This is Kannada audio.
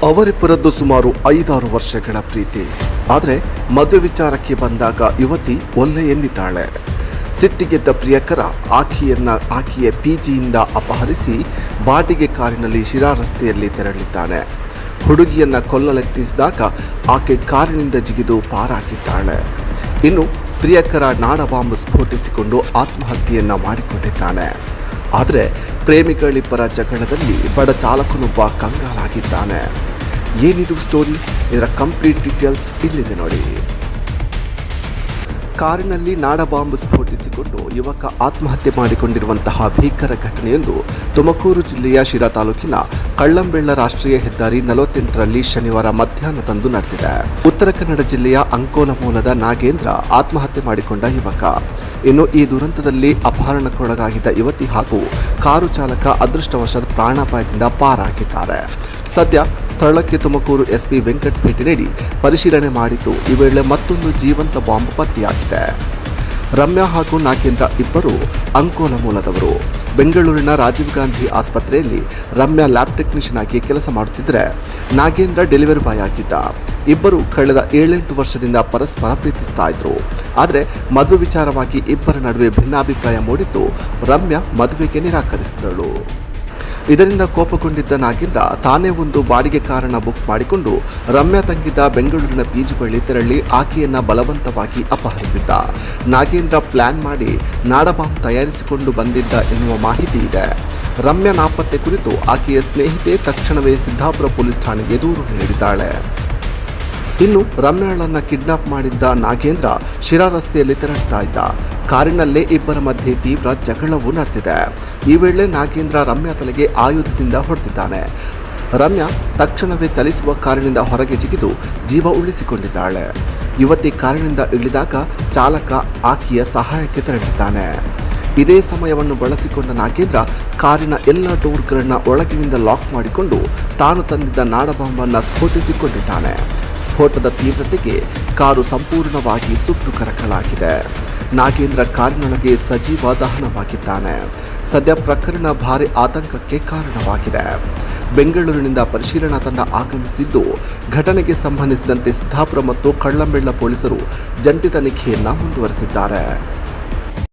ಅವರಿಬ್ಬರದ್ದು ಸುಮಾರು 5-6 ವರ್ಷಗಳ ಪ್ರೀತಿ. ಆದರೆ ಮದುವೆ ವಿಚಾರಕ್ಕೆ ಬಂದಾಗ ಯುವತಿ ಒಲ್ಲೆ ಎಂದಿದ್ದಾಳೆ. ಸಿಟ್ಟಿಗೆದ್ದ ಪ್ರಿಯಕರ ಆಕೆಯ ಪಿಜಿಯಿಂದ ಅಪಹರಿಸಿ ಬಾಡಿಗೆ ಕಾರಿನಲ್ಲಿ ಶಿರಾ ರಸ್ತೆಯಲ್ಲಿ ತೆರಳಿದ್ದಾನೆ. ಹುಡುಗಿಯನ್ನ ಕೊಲ್ಲಲೆತ್ನಿಸಿದಾಗ ಆಕೆ ಕಾರಿನಿಂದ ಜಿಗಿದು ಪಾರಾಗಿದ್ದಾಳೆ. ಇನ್ನು ಪ್ರಿಯಕರ ನಾಡಬಾಂಬ್ ಸ್ಫೋಟಿಸಿಕೊಂಡು ಆತ್ಮಹತ್ಯೆಯನ್ನ ಮಾಡಿಕೊಂಡಿದ್ದಾನೆ. ಆದರೆ ಪ್ರೇಮಿಗಳಿಬ್ಬರ ಜಗಳದಲ್ಲಿ ಬಡ ಚಾಲಕನೊಬ್ಬ ಕಂಗಾಲಾಗಿದ್ದಾನೆ. ಏನಿದು ಸ್ಟೋರಿ? ಇದರ ಕಂಪ್ಲೀಟ್ ಡೀಟೇಲ್ಸ್ ಇಲ್ಲಿದೆ ನೋಡಿ. ಕಾರಿನಲ್ಲಿ ನಾಡಬಾಂಬ್ ಸ್ಫೋಟಿಸಿಕೊಂಡು ಯುವಕ ಆತ್ಮಹತ್ಯೆ ಮಾಡಿಕೊಂಡಿರುವಂತಹ ಭೀಕರ ಘಟನೆಯೊಂದು ತುಮಕೂರು ಜಿಲ್ಲೆಯ ಶಿರಾ ತಾಲೂಕಿನ ಕಳ್ಳಂಬೆಳ್ಳ ರಾಷ್ಟ್ರೀಯ ಹೆದ್ದಾರಿ 48ರಲ್ಲಿ ಶನಿವಾರ ಮಧ್ಯಾಹ್ನದಂದು ನಡೆದಿದೆ. ಉತ್ತರ ಕನ್ನಡ ಜಿಲ್ಲೆಯ ಅಂಕೋಲ ಮೂಲದ ನಾಗೇಂದ್ರ ಆತ್ಮಹತ್ಯೆ ಮಾಡಿಕೊಂಡ ಯುವಕ. ಇನ್ನು ಈ ದುರಂತದಲ್ಲಿ ಅಪಹರಣಕ್ಕೊಳಗಾಗಿದ್ದ ಯುವತಿ ಹಾಗೂ ಕಾರು ಚಾಲಕ ಅದೃಷ್ಟವಶಾತ್ ಪ್ರಾಣಾಪಾಯದಿಂದ ಪಾರಾಗಿದ್ದಾರೆ. ಸದ್ಯ ಸ್ಥಳಕ್ಕೆ ತುಮಕೂರು ಎಸ್ಪಿ ವೆಂಕಟ್ ಭೇಟಿ ನೀಡಿ ಪರಿಶೀಲನೆ ಮಾಡಿದ್ದು, ಈ ವೇಳೆ ಮತ್ತೊಂದು ಜೀವಂತ ಬಾಂಬ್ ಪತ್ತೆಯಾಗಿದೆ. ರಮ್ಯಾ ಹಾಗೂ ನಾಗೇಂದ್ರ ಇಬ್ಬರು ಅಂಕೋಲ ಮೂಲದವರು. ಬೆಂಗಳೂರಿನ ರಾಜೀವ್ ಗಾಂಧಿ ಆಸ್ಪತ್ರೆಯಲ್ಲಿ ರಮ್ಯಾ ಲ್ಯಾಬ್ ಟೆಕ್ನಿಷಿಯನ್ ಆಗಿ ಕೆಲಸ ಮಾಡುತ್ತಿದ್ದರೆ ನಾಗೇಂದ್ರ ಡೆಲಿವರಿ ಬಾಯ್ ಆಗಿದ್ದ. ಇಬ್ಬರು ಕಳೆದ 7-8 ವರ್ಷದಿಂದ ಪರಸ್ಪರ ಪ್ರೀತಿಸ್ತಾ ಇದ್ರು. ಆದರೆ ಮದುವೆ ವಿಚಾರವಾಗಿ ಇಬ್ಬರ ನಡುವೆ ಭಿನ್ನಾಭಿಪ್ರಾಯ ಮೂಡಿದ್ದು ರಮ್ಯಾ ಮದುವೆಗೆ ನಿರಾಕರಿಸಿದಳು. ಇದರಿಂದ ಕೋಪಗೊಂಡಿದ್ದ ನಾಗೇಂದ್ರ ತಾನೇ ಒಂದು ಬಾಡಿಗೆ ಕಾರನ್ನು ಬುಕ್ ಮಾಡಿಕೊಂಡು ರಮ್ಯಾ ತಂಗಿದ್ದ ಬೆಂಗಳೂರಿನ ಪಿಜಿ ಬಳಿ ತೆರಳಿ ಆಕೆಯನ್ನ ಬಲವಂತವಾಗಿ ಅಪಹರಿಸಿದ್ದ. ನಾಗೇಂದ್ರ ಪ್ಲಾನ್ ಮಾಡಿ ನಾಡಬಾಂಬ್ ತಯಾರಿಸಿಕೊಂಡು ಬಂದಿದ್ದ ಎನ್ನುವ ಮಾಹಿತಿ ಇದೆ. ರಮ್ಯಾ ನಾಪತ್ತೆ ಕುರಿತು ಆಕೆಯ ಸ್ನೇಹಿತೆ ತಕ್ಷಣವೇ ಸಿದ್ದಾಪುರ ಪೊಲೀಸ್ ಠಾಣೆಗೆ ದೂರು ನೀಡಿದ್ದಾಳೆ. ಇನ್ನು ರಮ್ಯಾಳನ್ನ ಕಿಡ್ನಾಪ್ ಮಾಡಿದ್ದ ನಾಗೇಂದ್ರ ಶಿರಾ ರಸ್ತೆಯಲ್ಲಿ ತೆರಳುತ್ತಾ ಇದ್ದ. ಕಾರಿನಲ್ಲೇ ಇಬ್ಬರ ಮಧ್ಯೆ ತೀವ್ರ ಜಗಳವೂ ನಡೆದಿದೆ. ಈ ವೇಳೆ ನಾಗೇಂದ್ರ ರಮ್ಯಾ ತಲೆಗೆ ಆಯುಧದಿಂದ ಹೊಡೆದಿದ್ದಾನೆ. ರಮ್ಯಾ ತಕ್ಷಣವೇ ಚಲಿಸುವ ಕಾರಿನಿಂದ ಹೊರಗೆ ಜಿಗಿದು ಜೀವ ಉಳಿಸಿಕೊಂಡಿದ್ದಾಳೆ. ಯುವತಿ ಕಾರಿನಿಂದ ಇಳಿದಾಗ ಚಾಲಕ ಆಕೆಯ ಸಹಾಯಕ್ಕೆ ತೆರಳಿದ್ದಾನೆ. ಇದೇ ಸಮಯವನ್ನು ಬಳಸಿಕೊಂಡ ನಾಗೇಂದ್ರ ಕಾರಿನ ಎಲ್ಲ ಡೋರ್ಗಳನ್ನು ಒಳಗಿನಿಂದ ಲಾಕ್ ಮಾಡಿಕೊಂಡು ತಾನು ತಂದಿದ್ದ ನಾಡಬಾಂಬನ್ನು ಸ್ಫೋಟಿಸಿಕೊಂಡಿದ್ದಾನೆ. ಸ್ಫೋಟದ ತೀವ್ರತೆಗೆ ಕಾರು ಸಂಪೂರ್ಣವಾಗಿ ಸುಟ್ಟು ಕರಕಲಾಗಿದೆ. ನಾಗೇಂದ್ರ ಕಾರಿನೊಳಗೆ ಸಜೀವ ದಹನವಾಗಿದ್ದಾನೆ. ಸದ್ಯ ಪ್ರಕರಣ ಭಾರಿ ಆತಂಕಕ್ಕೆ ಕಾರಣವಾಗಿದೆ. ಬೆಂಗಳೂರಿನಿಂದ ಪರಿಶೀಲನಾ ತಂಡ ಆಗಮಿಸಿದ್ದು, ಘಟನೆಗೆ ಸಂಬಂಧಿಸಿದಂತೆ ಸಿದ್ದಾಪುರ ಮತ್ತು ಕಳ್ಳಂಬೆಳ್ಳ ಪೊಲೀಸರು ಜಂಟಿ ತನಿಖೆಯನ್ನು ಮುಂದುವರೆಸಿದ್ದಾರೆ.